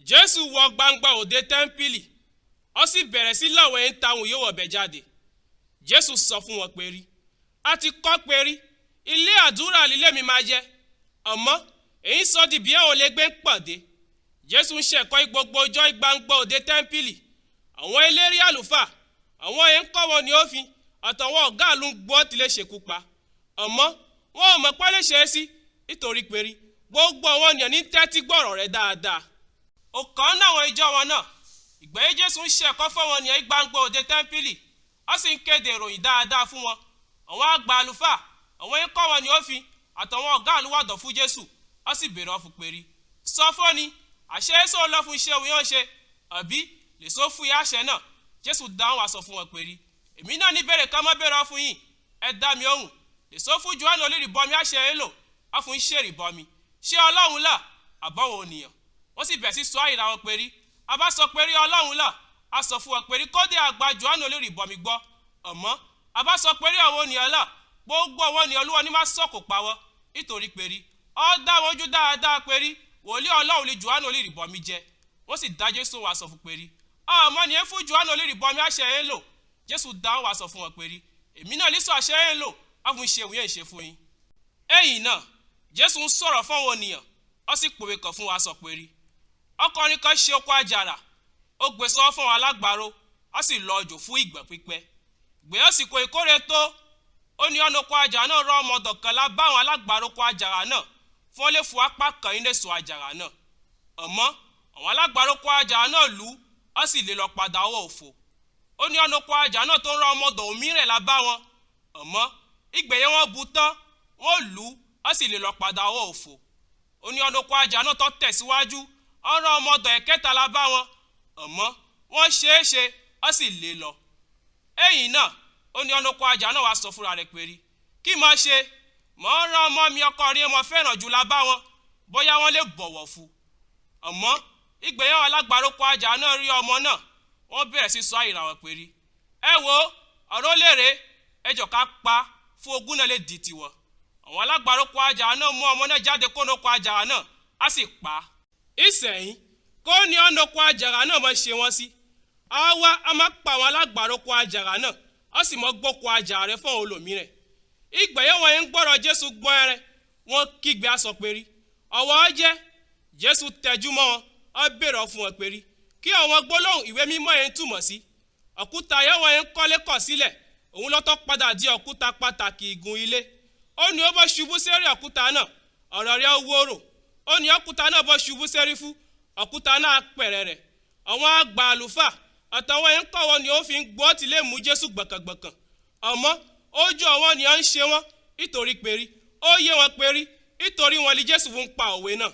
Jésù wọ gbangba òde tẹ́ḿpìlì, ó sì bẹ̀rẹ̀ sí láwọn ẹni táwọn yóò wọ̀bẹ̀ jáde. Jésù sọ fún wọn pé rí, a ti kọ́ pé rí, ilé àdúrà lílé mi máa jẹ́, àmọ́ èyí sọ di bí àwọn olè gbé ń pàdé. Jésù ń ṣẹ̀kọ́ gbogbo ọjọ́ gbangba òde tẹ́ḿpìlì. Àwọn eléré àlùfáà, àwọn èyí ń kọ́ wọn ní òfin, àtàwọn ọ̀gá àlù ń gbọ́ tilẹ̀ ṣekú pa. Àmọ́ wọn ò mọ̀ pé lè ṣe é sí, nítorí pé rí gbogbo àwọn ènìyàn ní tẹ́tí gbọ́rọ̀ rẹ̀ dáadáa. Ọ̀kan náà àwọn ìjọ wọn náà, ìgbẹ̀yìn Jésù ń ṣẹ̀kọ́ fún wọn ní gbangba òde tẹ́ḿpìlì, ó sì ń kéde ìròyìn dáadáa fún wọn. Àwọn àgbà àlùfáà, àwọn èyí ń kọ́ wọn ní òfin, àtàwọn ọ̀gá àlù wá dọ̀ fún Jésù, ó sì béèrè ọ fún pé rí, sọ fún ni, àṣẹ èso lọ fún iṣẹ́ òun yóò ṣe, àbí lè sọ fún ìyá àṣẹ náà. Jésù dáhùn wá sọ fún wọn pé rí, èmi náà ní béèrè kan mọ́ béèrè fún yín, ẹ dá mi ohùn. Lè sọ fún Jòhánù olùrìbọmi àṣẹ èlò, á fún iṣẹ́ ìrìbọmi, ṣé Ọlọ́run là àbọ̀wọ̀n ènìyàn? Wọ́n sì bẹ̀ sí sọ àyíra wọn pé rí, a bá sọ pé rí Ọlọ́run là, a sọ fún wọn pé rí kódé àgbà Jòhánù olùrìbọmi gbọ́, àmọ́ a bá sọ pé rí àwọn ènìyàn là, gbogbo àwọn ènìyàn Olúwa ní má sọ̀kò pa wọ́n, nítorí pé rí ó dá wọn ojú dáadáa pé rí wòlíì Ọlọ́run lè Jòhánù olùrìbọmi jẹ́. Wọ́n sì dá Jésù wá sọ fún pé rí, àmọ́ ni ẹ fún Jòhánù olùrìbọmi àṣẹ èlò. Jésù dáhùn wá sọ fún wọn pé rí, èmi náà lè sọ àṣẹ èlò, á fún iṣẹ́ òun yẹn ṣe fún yín. Ẹ̀yìn náà Jésù ń sọ̀rọ̀ fún àwọn ènìyàn, ó sì pòwe kan fún wa sọ pé rí, ọkùnrin kan ṣe oko àjàrà, ó gbé sọ́ fún àwọn alágbàro, ó sì lọ jò fún ìgbà pípẹ́. Gbé àsìkò ìkórè tó, ó ní ọ̀nà oko àjàrà náà rọ ọmọdọ̀ kan lá bá àwọn alágbàro oko àjàrà náà fún ó lè fún apá kan nínú èso àjàrà náà. Àmọ́ àwọn alágbàro oko àjàrà náà lù ú, ó sì lè lọ padà ọwọ́ òfo. Ó ní ọ̀nà oko àjàrà náà tó ń rọ ọmọdọ̀ òmíràn lá bá wọn, àmọ́ ìgbẹ̀yẹ wọn bu tán, wọ́n lù ú, ó sì lè lọ padà ọwọ́ òfo. Ó ní ọ̀nà oko àjàrà náà tó tẹ̀síwájú, ó rán ọmọdọ̀ ẹ̀kẹta lá bá wọn, àmọ́ wọ́n ṣeéṣe, ó sì lè lọ. Ẹ̀yìn náà ó ní ọ̀nà oko àjàrà náà wá sọ fúnra rẹ̀ pé rí, kí mo ṣe? Mo ń rán ọmọ mi ọkùnrin mo fẹ́ràn jù lá bá wọn, bóyá wọ́n lè bọ̀wọ̀ fún. Àmọ́ ìgbẹ̀yìn àwọn alágbàro oko àjàrà náà rí ọmọ náà, wọ́n bẹ̀rẹ̀ sí sọ àyíra wọn pé rí, ẹ wo ọ̀rọ̀ lérè, ẹ jọ̀ọ́ ká pa fún ogún náà lè di tiwọn. Àwọn alágbàro oko àjàrà náà mú ọmọ náà jáde kó oko àjàrà náà, á sì pa á. Ìsẹ̀yìn kó ní ọ̀nà oko àjàrà náà mọ̀ ṣe wọ́n sí, á wá a máa pa àwọn alágbàro oko àjàrà náà, á sì mọ́ gbóko àjàrà rẹ̀ fún olòmíràn. Ìgbẹ̀yìn wọn ń gbọ́rọ̀ Jésù gbọ́ ẹrẹ, wọ́n kígbe aṣọ pé rí, ọ̀wọ́ jẹ́. Jésù tẹjú mọ́ wọn, ó béèrè fún wọn pé rí, kí àwọn gbólóhùn ìwé mímọ́ yẹn túmọ̀ sí. Òkúta yẹn wọ́n ń kọ́lé kọ̀ sílẹ̀, òun ló tó padà di òkúta pàtàkì igun ilé. Ó ní ó bọ́ ṣubú sérí òkúta náà, ọ̀rọ̀ rẹ̀ wóró. Ó ní òkúta náà bọ́ ṣubú sérí fún, òkúta náà pẹ̀rẹ̀ rẹ̀. Àwọn àgbà àlùfáà àtàwọn ẹ̀ń kọ́ wọn ni ó fi ń gbọ́ tí lè mú Jésù gbọ̀kàngbọ̀kàn. Àmọ́ ojú àwọn ni ó ń ṣe wọ́n, nítorí pé rí ó yé wọn pé rí, nítorí wọn ni Jésù fún pa òwe náà.